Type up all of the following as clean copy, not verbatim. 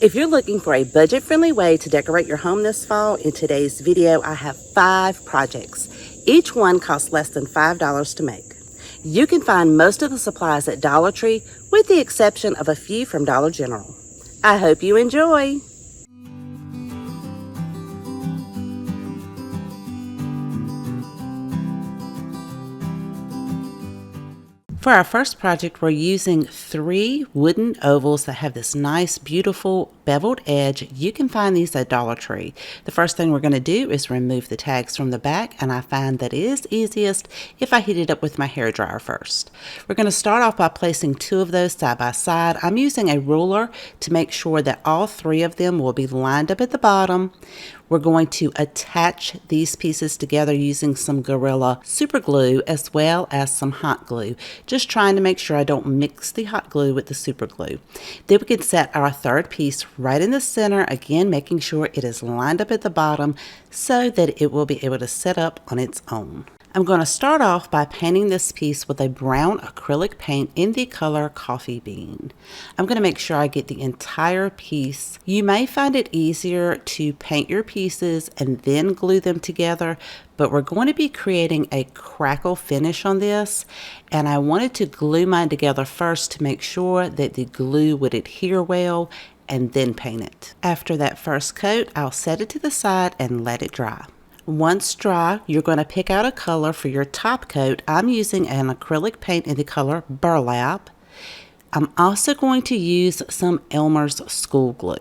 If you're looking for a budget-friendly way to decorate your home this fall, in today's video I have 5 projects. Each one costs less than $5 to make. You can find most of the supplies at Dollar Tree with the exception of a few from Dollar General. I hope you enjoy! For our first project, we're using 3 wooden ovals that have this nice, beautiful beveled edge. You can find these at Dollar Tree. The first thing we're going to do is remove the tags from the back, and I find that it is easiest if I heat it up with my hairdryer first. We're going to start off by placing 2 of those side by side. I'm using a ruler to make sure that all 3 of them will be lined up at the bottom. We're going to attach these pieces together using some Gorilla super glue as well as some hot glue. Just trying to make sure I don't mix the hot glue with the super glue. Then we can set our third piece right in the center, again making sure it is lined up at the bottom so that it will be able to set up on its own. I'm going to start off by painting this piece with a brown acrylic paint in the color Coffee Bean. I'm going to make sure I get the entire piece. You may find it easier to paint your pieces and then glue them together, but we're going to be creating a crackle finish on this, and I wanted to glue mine together first to make sure that the glue would adhere well and then paint it. After that first coat, I'll set it to the side and let it dry. Once dry, you're going to pick out a color for your top coat. I'm using an acrylic paint in the color Burlap. I'm also going to use some Elmer's school glue.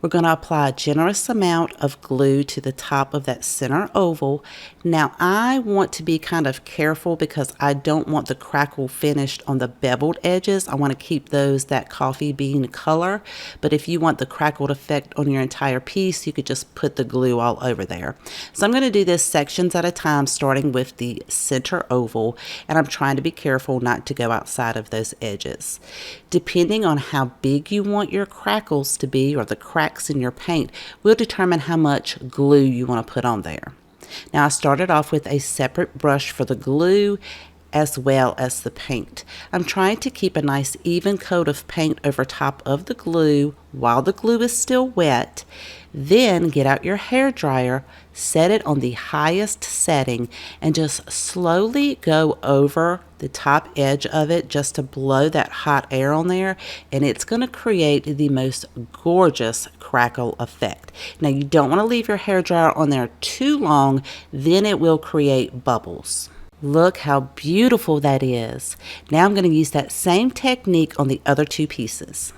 We're going to apply a generous amount of glue to the top of that center oval. Now I want to be kind of careful because I don't want the crackle finished on the beveled edges. I want to keep those that coffee bean color, but if you want the crackled effect on your entire piece, you could just put the glue all over there. So I'm going to do this sections at a time, starting with the center oval, and I'm trying to be careful not to go outside of those edges. Depending on how big you want your crackles to be, or the cracks in your paint, will determine how much glue you want to put on there. Now I started off with a separate brush for the glue as well as the paint. I'm trying to keep a nice even coat of paint over top of the glue while the glue is still wet. Then get out your hair dryer, set it on the highest setting, and just slowly go over the top edge of it just to blow that hot air on there, and it's going to create the most gorgeous crackle effect. Now you don't want to leave your hair dryer on there too long, then it will create bubbles. Look how beautiful that is. Now I'm going to use that same technique on the other 2 pieces.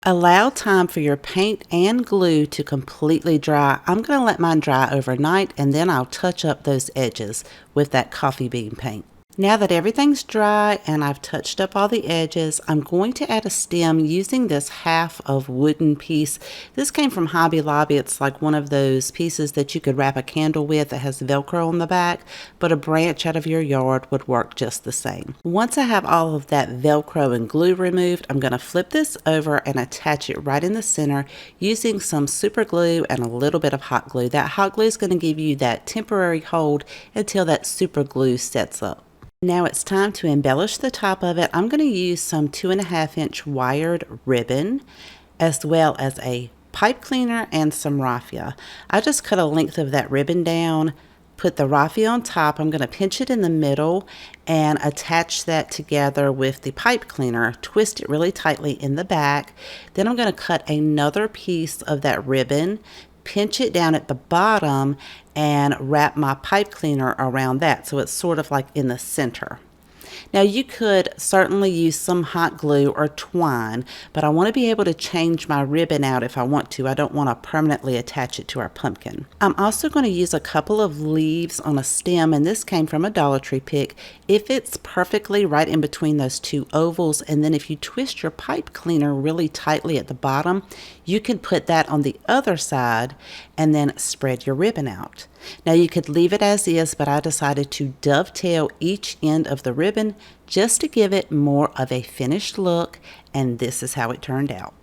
Allow time for your paint and glue to completely dry. I'm going to let mine dry overnight, and then I'll touch up those edges with that coffee bean paint. Now that everything's dry and I've touched up all the edges, I'm going to add a stem using this half of wooden piece. This came from Hobby Lobby. It's like one of those pieces that you could wrap a candle with that has Velcro on the back, but a branch out of your yard would work just the same. Once I have all of that Velcro and glue removed, I'm going to flip this over and attach it right in the center using some super glue and a little bit of hot glue. That hot glue is going to give you that temporary hold until that super glue sets up. Now it's time to embellish the top of it. I'm going to use some 2.5-inch wired ribbon as well as a pipe cleaner and some raffia. I just cut a length of that ribbon down, put the raffia on top. I'm going to pinch it in the middle and attach that together with the pipe cleaner, twist it really tightly in the back. Then I'm going to cut another piece of that ribbon, pinch it down at the bottom, and wrap my pipe cleaner around that so it's sort of like in the center. Now you could certainly use some hot glue or twine, but I want to be able to change my ribbon out if I want to. I don't want to permanently attach it to our pumpkin. I'm also going to use a couple of leaves on a stem, and this came from a Dollar Tree pick. It fits perfectly right in between those two ovals, and then if you twist your pipe cleaner really tightly at the bottom, you can put that on the other side and then spread your ribbon out. Now you could leave it as is, but I decided to dovetail each end of the ribbon just to give it more of a finished look, and this is how it turned out.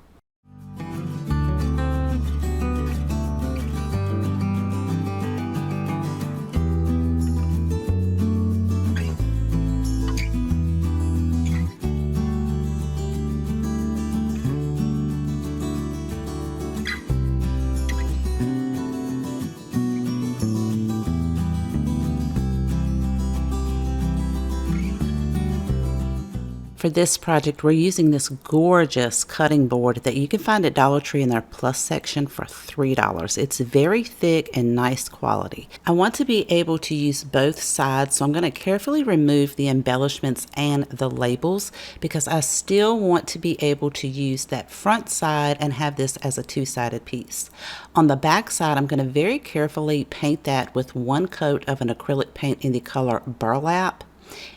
For this project, we're using this gorgeous cutting board that you can find at Dollar Tree in their plus section for $3. It's very thick and nice quality. I want to be able to use both sides, so I'm going to carefully remove the embellishments and the labels because I still want to be able to use that front side and have this as a two-sided piece. On the back side, I'm going to very carefully paint that with one coat of an acrylic paint in the color Burlap,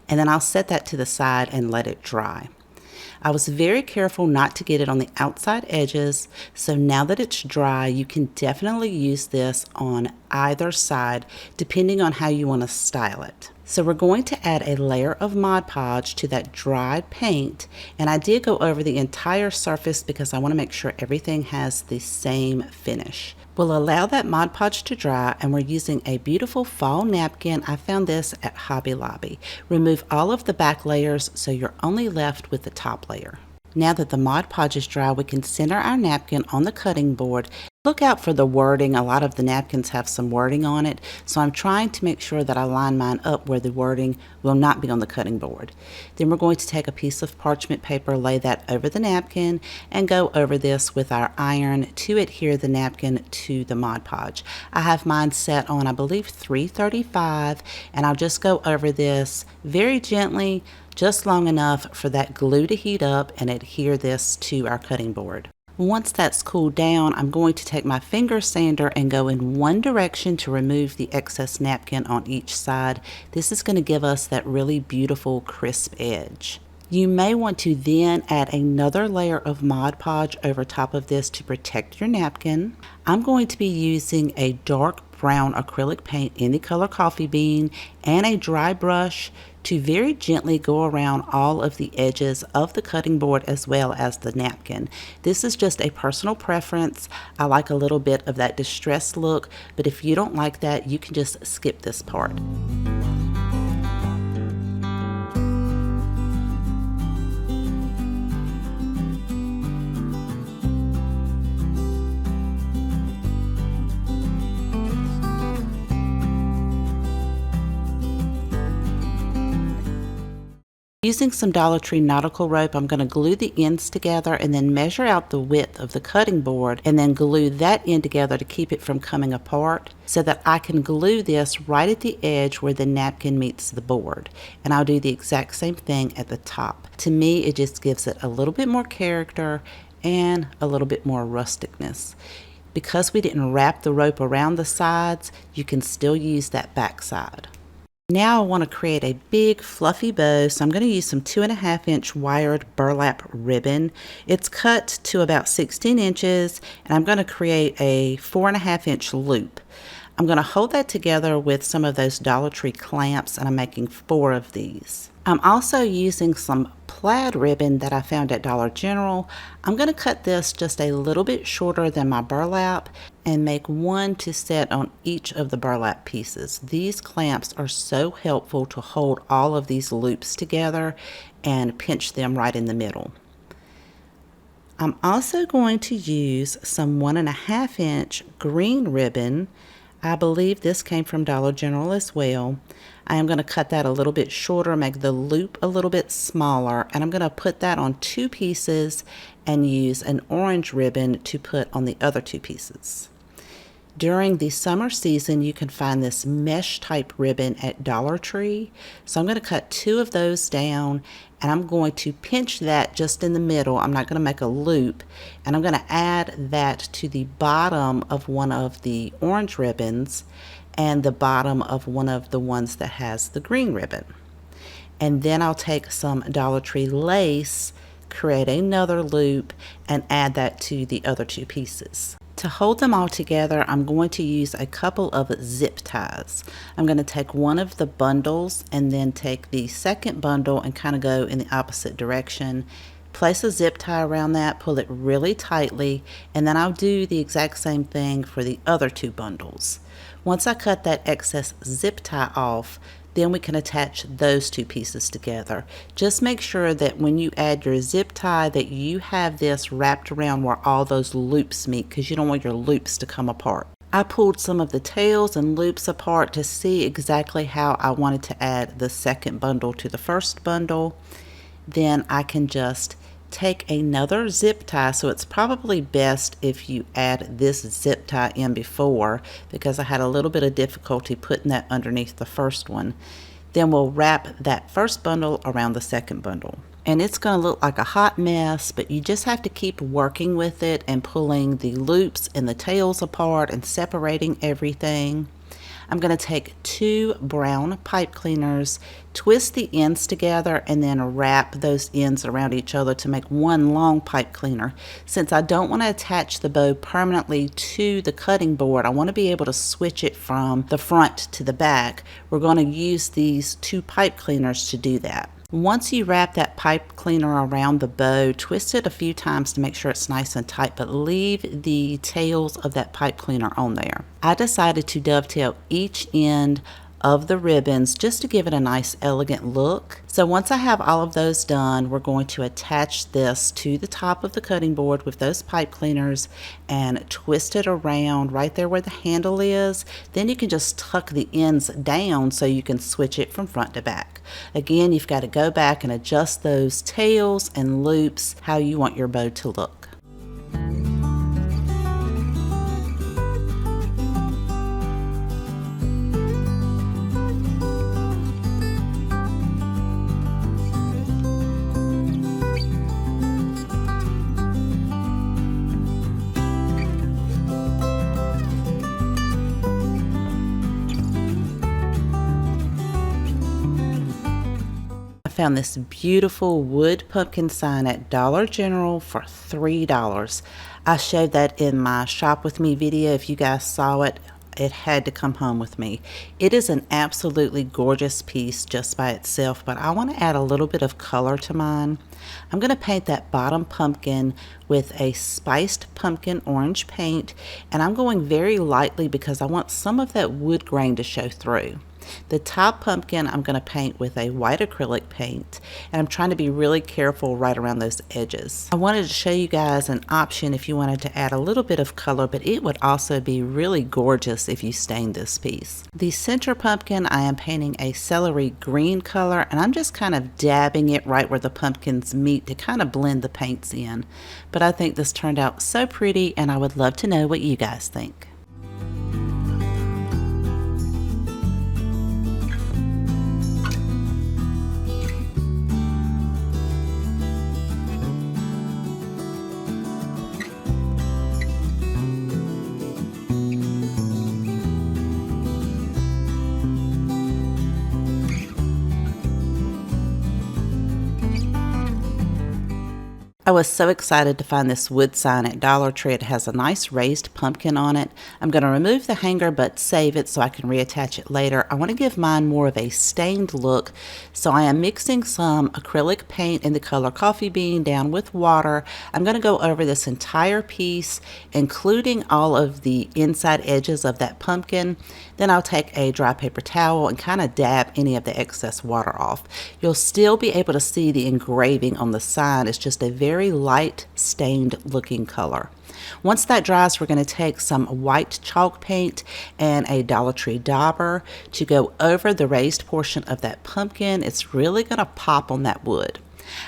and then I'll set that to the side and let it dry. I was very careful not to get it on the outside edges, so now that it's dry, you can definitely use this on either side depending on how you want to style it. So we're going to add a layer of Mod Podge to that dried paint, and I did go over the entire surface because I want to make sure everything has the same finish. We'll allow that Mod Podge to dry, and we're using a beautiful fall napkin. I found this at Hobby Lobby. Remove all of the back layers so you're only left with the top layer. Now that the Mod Podge is dry, we can center our napkin on the cutting board. Look out for the wording. A lot of the napkins have some wording on it, so I'm trying to make sure that I line mine up where the wording will not be on the cutting board. Then we're going to take a piece of parchment paper, lay that over the napkin, and go over this with our iron to adhere the napkin to the Mod Podge. I have mine set on, I believe, 335, and I'll just go over this very gently, just long enough for that glue to heat up and adhere this to our cutting board. Once that's cooled down, I'm going to take my finger sander and go in one direction to remove the excess napkin on each side. This is going to give us that really beautiful crisp edge. You may want to then add another layer of Mod Podge over top of this to protect your napkin. I'm going to be using a dark brown acrylic paint in the color Coffee Bean and a dry brush to very gently go around all of the edges of the cutting board as well as the napkin. This is just a personal preference. I like a little bit of that distressed look, but if you don't like that, you can just skip this part. Using some Dollar Tree nautical rope, I'm going to glue the ends together and then measure out the width of the cutting board and then glue that end together to keep it from coming apart so that I can glue this right at the edge where the napkin meets the board. And I'll do the exact same thing at the top. To me, it just gives it a little bit more character and a little bit more rusticness. Because we didn't wrap the rope around the sides, you can still use that back side. Now I want to create a big fluffy bow, so I'm going to use some 2.5-inch wired burlap ribbon. It's cut to about 16 inches, and I'm going to create a 4.5-inch loop. I'm going to hold that together with some of those Dollar Tree clamps, and I'm making 4 of these. I'm also using some plaid ribbon that I found at Dollar General. I'm going to cut this just a little bit shorter than my burlap and make 1 to set on each of the burlap pieces. These clamps are so helpful to hold all of these loops together and pinch them right in the middle. I'm also going to use some 1.5-inch green ribbon. I believe this came from Dollar General as well. I am going to cut that a little bit shorter, make the loop a little bit smaller, and I'm going to put that on 2 pieces and use an orange ribbon to put on the other 2 pieces. During the summer season, you can find this mesh type ribbon at Dollar Tree. So I'm going to cut 2 of those down, and I'm going to pinch that just in the middle. I'm not going to make a loop, and I'm going to add that to the bottom of one of the orange ribbons and the bottom of one of the ones that has the green ribbon. And then I'll take some Dollar Tree lace, create another loop, and add that to the other 2 pieces. To hold them all together, I'm going to use a couple of zip ties. I'm going to take one of the bundles and then take the second bundle and kind of go in the opposite direction. Place a zip tie around that, pull it really tightly, and then I'll do the exact same thing for the other 2 bundles. Once I cut that excess zip tie off, then we can attach those 2 pieces together. Just make sure that when you add your zip tie that you have this wrapped around where all those loops meet, because you don't want your loops to come apart. I pulled some of the tails and loops apart to see exactly how I wanted to add the second bundle to the first bundle. Then I can just take another zip tie. So it's probably best if you add this zip tie in before, because I had a little bit of difficulty putting that underneath the first one. Then we'll wrap that first bundle around the second bundle. And it's going to look like a hot mess, but you just have to keep working with it and pulling the loops and the tails apart and separating everything. I'm going to take 2 brown pipe cleaners, twist the ends together, and then wrap those ends around each other to make one long pipe cleaner. Since I don't want to attach the bow permanently to the cutting board, I want to be able to switch it from the front to the back. We're going to use these 2 pipe cleaners to do that. Once you wrap that pipe cleaner around the bow, twist it a few times to make sure it's nice and tight, but leave the tails of that pipe cleaner on there. I decided to dovetail each end of the ribbons just to give it a nice elegant look. So once I have all of those done, we're going to attach this to the top of the cutting board with those pipe cleaners and twist it around right there where the handle is. Then you can just tuck the ends down so you can switch it from front to back. Again, you've got to go back and adjust those tails and loops how you want your bow to look. Found this beautiful wood pumpkin sign at Dollar General for $3. I showed that in my shop with me video. If you guys saw it, it had to come home with me. It is an absolutely gorgeous piece just by itself, but I want to add a little bit of color to mine. I'm going to paint that bottom pumpkin with a spiced pumpkin orange paint, and I'm going very lightly because I want some of that wood grain to show through. The top pumpkin I'm going to paint with a white acrylic paint, and I'm trying to be really careful right around those edges. I wanted to show you guys an option if you wanted to add a little bit of color, but it would also be really gorgeous if you stained this piece. The center pumpkin I am painting a celery green color, and I'm just kind of dabbing it right where the pumpkins meet to kind of blend the paints in. But I think this turned out so pretty, and I would love to know what you guys think. I was so excited to find this wood sign at Dollar Tree. It has a nice raised pumpkin on it. I'm going to remove the hanger but save it so I can reattach it later. I want to give mine more of a stained look, so I am mixing some acrylic paint in the color coffee bean down with water. I'm going to go over this entire piece, including all of the inside edges of that pumpkin. Then I'll take a dry paper towel and kind of dab any of the excess water off. You'll still be able to see the engraving on the sign. It's just a very light stained looking color. Once that dries, we're going to take some white chalk paint and a Dollar Tree dauber to go over the raised portion of that pumpkin. It's really going to pop on that wood.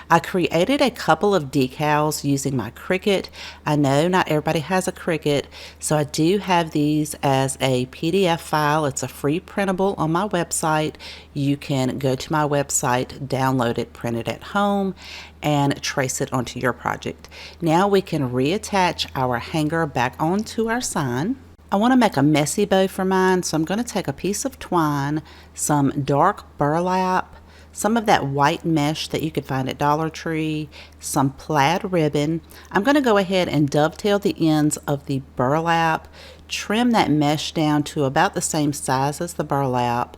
I created a couple of decals using my Cricut. I know not everybody has a Cricut, so I do have these as a PDF file. It's a free printable on my website. You can go to my website, download it, print it at home, and trace it onto your project. Now we can reattach our hanger back onto our sign. I want to make a messy bow for mine, so I'm going to take a piece of twine, some dark burlap, some of that white mesh that you could find at Dollar Tree, some plaid ribbon. I'm going to go ahead and dovetail the ends of the burlap, trim that mesh down to about the same size as the burlap.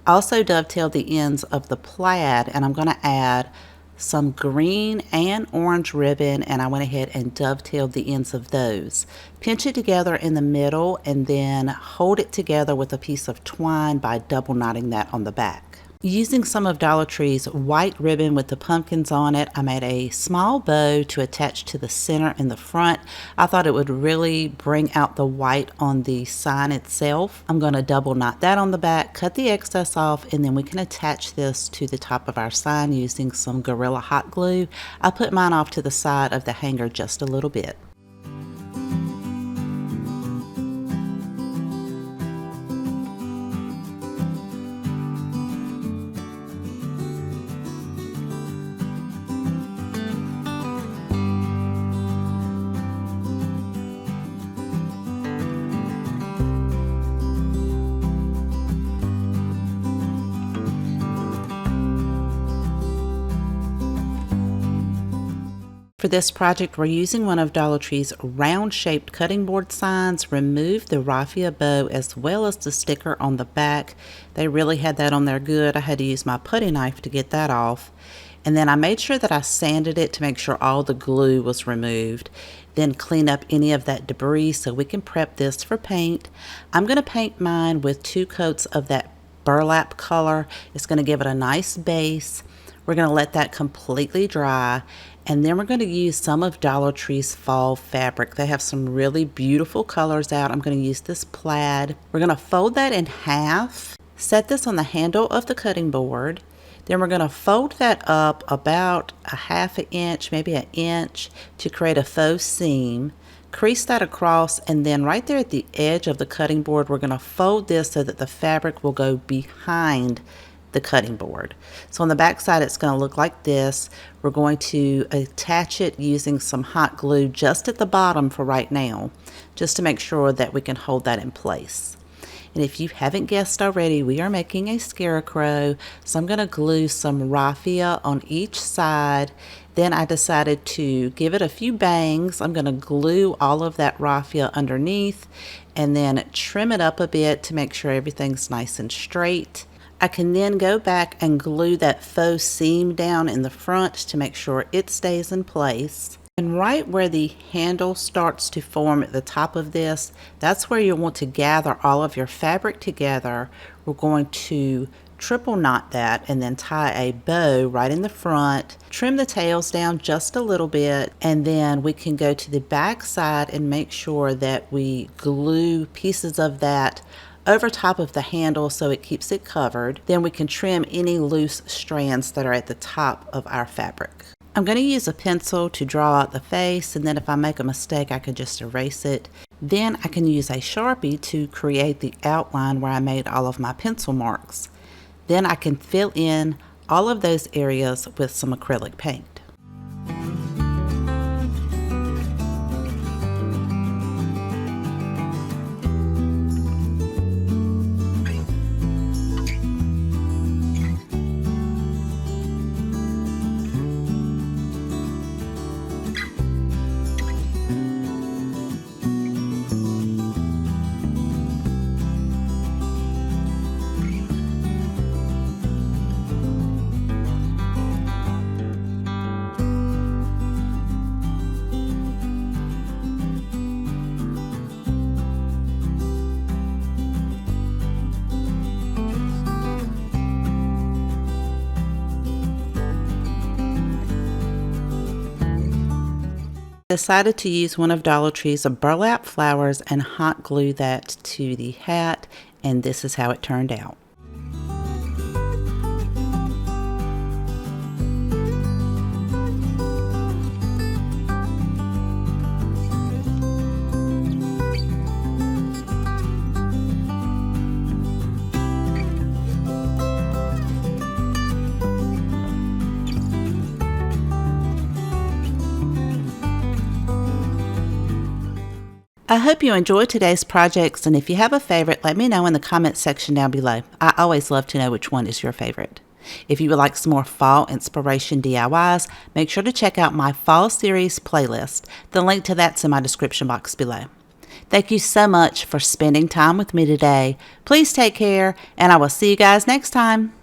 Also dovetail the ends of the plaid, and I'm going to add some green and orange ribbon, and I went ahead and dovetailed the ends of those. Pinch it together in the middle and then hold it together with a piece of twine by double knotting that on the back. Using some of Dollar Tree's white ribbon with the pumpkins on it, I made a small bow to attach to the center and the front. I thought it would really bring out the white on the sign itself. I'm going to double knot that on the back, cut the excess off, and then we can attach this to the top of our sign using some Gorilla hot glue. I put mine off to the side of the hanger just a little bit. For this project, we're using one of Dollar Tree's round-shaped cutting board signs. Remove the raffia bow as well as the sticker on the back. They really had that on there good. I had to use my putty knife to get that off. And then I made sure that I sanded it to make sure all the glue was removed. Then clean up any of that debris so we can prep this for paint. I'm going to paint mine with 2 coats of that burlap color. It's going to give it a nice base. We're going to let that completely dry, and then we're going to use some of Dollar Tree's fall fabric. They have some really beautiful colors out. I'm going to use this plaid. We're going to fold that in half, set this on the handle of the cutting board. Then we're going to fold that up about a half an inch, maybe an inch, to create a faux seam. Crease that across, and then right there at the edge of the cutting board, we're going to fold this so that the fabric will go behind the cutting board. So on the back side it's going to look like this. We're going to attach it using some hot glue just at the bottom for right now, just to make sure that we can hold that in place. And if you haven't guessed already, we are making a scarecrow, so I'm going to glue some raffia on each side. Then I decided to give it a few bangs. I'm going to glue all of that raffia underneath and then trim it up a bit to make sure everything's nice and straight. I can then go back and glue that faux seam down in the front to make sure it stays in place. And right where the handle starts to form at the top of this, that's where you'll want to gather all of your fabric together. We're going to triple knot that and then tie a bow right in the front, trim the tails down just a little bit, and then we can go to the back side and make sure that we glue pieces of that over top of the handle so it keeps it covered. Then we can trim any loose strands that are at the top of our fabric. I'm going to use a pencil to draw out the face, and then if I make a mistake I can just erase it. Then I can use a Sharpie to create the outline where I made all of my pencil marks. Then I can fill in all of those areas with some acrylic paint. Decided to use one of Dollar Tree's burlap flowers and hot glue that to the hat, and this is how it turned out. I hope you enjoyed today's projects, and if you have a favorite, let me know in the comments section down below. I always love to know which one is your favorite. If you would like some more fall inspiration DIYs, make sure to check out my fall series playlist. The link to that's in my description box below. Thank you so much for spending time with me today. Please take care, and I will see you guys next time.